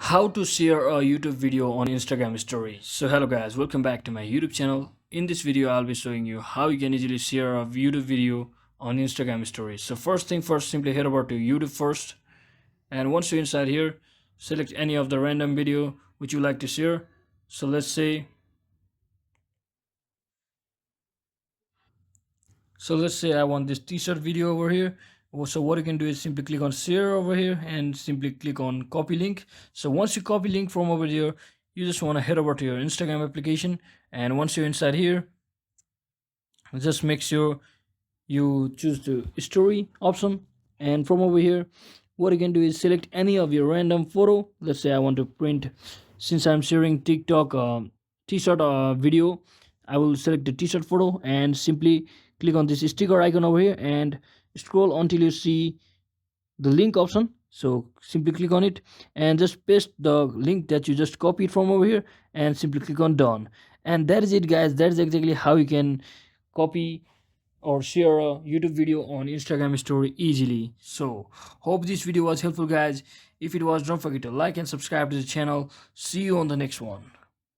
How to share a YouTube video on Instagram story. So hello guys, welcome back to my YouTube channel. In this video I'll be showing you how you can easily share a YouTube video on Instagram stories. So first thing first, simply head over to YouTube first, and once you're inside here, select any of the random video which you like to share. So let's say I want this t-shirt video over here. So what you can do is simply click on share over here and simply click on copy link. So once you copy link from over here, you just want to head over to your Instagram application, and once you're inside here, just make sure you choose the story option, and from over here what you can do is select any of your random photo. Let's say I want to print, since I'm sharing TikTok t-shirt video, I will select the t-shirt photo and simply click on this sticker icon over here and scroll until you see the link option. So simply click on it and just paste the link that you just copied from over here and simply click on done. And that is it guys, that is exactly how you can copy or share a YouTube video on Instagram story easily. So hope this video was helpful guys. If it was, don't forget to like and subscribe to the channel. See you on the next one.